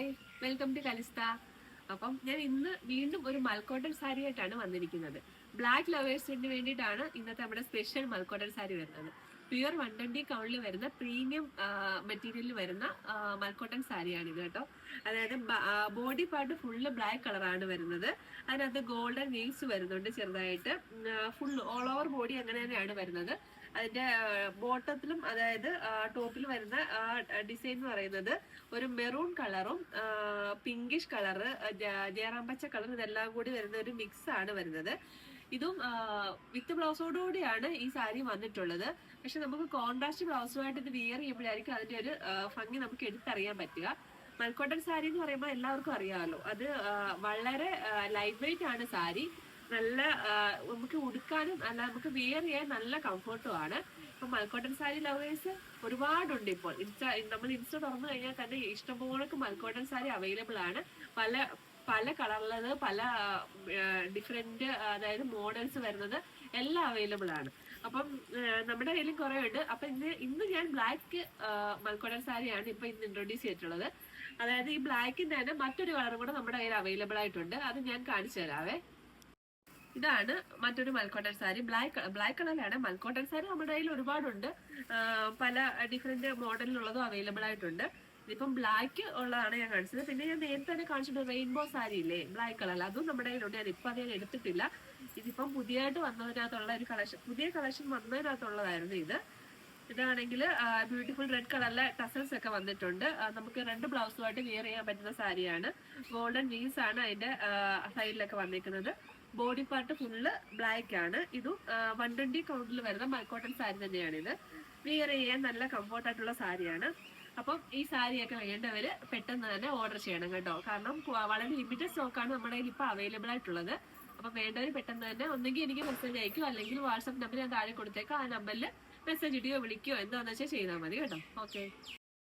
Hi, welcome to കലിസ്ത. അപ്പം ഞാൻ ഇന്ന് വീണ്ടും ഒരു മൽക്കോട്ടൺ സാരി ആയിട്ടാണ് വന്നിരിക്കുന്നത്. ബ്ലാക്ക് ലവേഴ്സിന് വേണ്ടിയിട്ടാണ് ഇന്നത്തെ നമ്മുടെ സ്പെഷ്യൽ മൽക്കോട്ടൺ സാരി വരുന്നത്. പ്യുവർ 120 കൗണ്ടിൽ വരുന്ന പ്രീമിയം മെറ്റീരിയലിൽ വരുന്ന മൽക്കോട്ടൺ സാരിയാണിത് കേട്ടോ. അതായത് ബോഡി പാർട്ട് ഫുള്ള് ബ്ലാക്ക് കളറാണ് വരുന്നത്. അതിനകത്ത് ഗോൾഡൻ വീവ്സ് വരുന്നുണ്ട് ചെറുതായിട്ട്. ഫുൾ ഓൾ ഓവർ ബോഡി അങ്ങനെ തന്നെയാണ് വരുന്നത്. അതിന്റെ ബോട്ടത്തിലും അതായത് ടോപ്പിൽ വരുന്ന ഡിസൈൻ എന്ന് പറയുന്നത് ഒരു മെറൂൺ കളറും പിങ്കിഷ് കളറ്, ജയറാം പച്ച കളർ, ഇതെല്ലാം കൂടി വരുന്ന ഒരു മിക്സ് ആണ് വരുന്നത്. ഇതും വിത്ത് ബ്ലൗസോടുകൂടിയാണ് ഈ സാരി വന്നിട്ടുള്ളത്. പക്ഷെ നമുക്ക് കോൺട്രാസ്റ്റ് ബ്ലൗസുമായിട്ട് ഇത് വിയർ ചെയ്യുമ്പോഴായിരിക്കും അതിന്റെ ഒരു ഭംഗി നമുക്ക് എടുത്തറിയാൻ പറ്റുക. മൽക്കോട്ടൺ സാരി എന്ന് പറയുമ്പോൾ എല്ലാവർക്കും അറിയാമല്ലോ, അത് വളരെ ലൈറ്റ് വെയിറ്റ് ആണ് സാരി. നല്ല നമുക്ക് ഉടുക്കാനും അല്ല നമുക്ക് വിയർ ചെയ്യാൻ നല്ല കംഫർട്ടും ആണ്. ഇപ്പൊ മൽക്കോട്ടൺ സാരി ലവേഴ്സ് ഒരുപാടുണ്ട്. ഇപ്പോൾ നമ്മൾ ഇൻസ്റ്റ തുറന്നു കഴിഞ്ഞാൽ തന്നെ ഇഷ്ടംപോലെ മൽക്കോട്ടൺ സാരി അവൈലബിൾ ആണ്. പല പല കളറിലത്, പല ഡിഫറെന്റ് അതായത് മോഡൽസ് വരുന്നത് എല്ലാം അവൈലബിൾ ആണ്. അപ്പം നമ്മുടെ കയ്യിലും കുറെ ഉണ്ട്. അപ്പൊ ഇന്ന് ഞാൻ ബ്ലാക്ക് മൽക്കോട്ടൺ സാരിയാണ് ഇപ്പൊ ഇന്ന് ഇൻട്രൊഡ്യൂസ് ചെയ്തിട്ടുള്ളത്. അതായത് ഈ ബ്ലാക്കിന്റെ തന്നെ മറ്റൊരു കളറും കൂടെ നമ്മുടെ കയ്യിൽ അവൈലബിൾ ആയിട്ടുണ്ട്. അത് ഞാൻ കാണിച്ചു തരാവേ. ഇതാണ് മറ്റൊരു മൽക്കോട്ടൺ സാരി. ബ്ലാക്ക് കളറിലാണ്. മൽക്കോട്ടൺ സാരി നമ്മുടെ കയ്യിൽ ഒരുപാടുണ്ട്. പല ഡിഫറെന്റ് മോഡലിലുള്ളതും അവൈലബിൾ ആയിട്ടുണ്ട്. ഇതിപ്പം ബ്ലാക്ക് ഉള്ളതാണ് ഞാൻ കാണിച്ചത്. പിന്നെ ഞാൻ നേരത്തെ തന്നെ കാണിച്ചിട്ടുണ്ട് റെയിൻബോ സാരി ഇല്ലേ, ബ്ലാക്ക് കളർ, അതും നമ്മുടെ കയ്യിലുണ്ട്. ഞാൻ ഇപ്പം അത് എടുത്തിട്ടില്ല. ഇതിപ്പം പുതിയതായിട്ട് വന്നതിനകത്തുള്ള ഒരു കളക്ഷൻ, പുതിയ കളക്ഷൻ വന്നതിനകത്തുള്ളതായിരുന്നു ഇത്. ഇതാണെങ്കിൽ ബ്യൂട്ടിഫുൾ റെഡ് കളറിലെ ടസൽസ് ഒക്കെ വന്നിട്ടുണ്ട്. നമുക്ക് രണ്ട് ബ്ലൗസുമായിട്ട് വെയർ ചെയ്യാൻ പറ്റുന്ന സാരിയാണ്. ഗോൾഡൻ വീസ് ആണ് അതിന്റെ സൈഡിലൊക്കെ വന്നിരിക്കുന്നത്. ബോഡി പാർട്ട് ഫുള്ള് ബ്ലാക്ക് ആണ്. ഇതും 120 കൗണ്ടിൽ വരുന്ന മൽക്കോട്ടൺ സാരി തന്നെയാണ്. ഇത് വെയർ ചെയ്യാൻ നല്ല കംഫോർട്ടായിട്ടുള്ള സാരിയാണ്. അപ്പം ഈ സാരിയൊക്കെ വേണ്ടവര് പെട്ടെന്ന് തന്നെ ഓർഡർ ചെയ്യണം കേട്ടോ. കാരണം വളരെ ലിമിറ്റഡ് സ്റ്റോക്കാണ് നമ്മുടെ കയ്യിൽ ഇപ്പൊ അവൈലബിൾ ആയിട്ടുള്ളത്. അപ്പം വേണ്ടവർ പെട്ടെന്ന് തന്നെ ഒന്നെങ്കിൽ എനിക്ക് മെസ്സേജ് അയക്കും, അല്ലെങ്കിൽ വാട്സാപ്പ് നമ്പർ ഞാൻ താഴെ കൊടുത്തേക്കാം. ആ നമ്പറിൽ മെസ്സേജ് ഇടുകയോ വിളിക്കുകയോ എന്താണെന്ന് വെച്ചാൽ ചെയ്താൽ മതി കേട്ടോ. ഓക്കെ.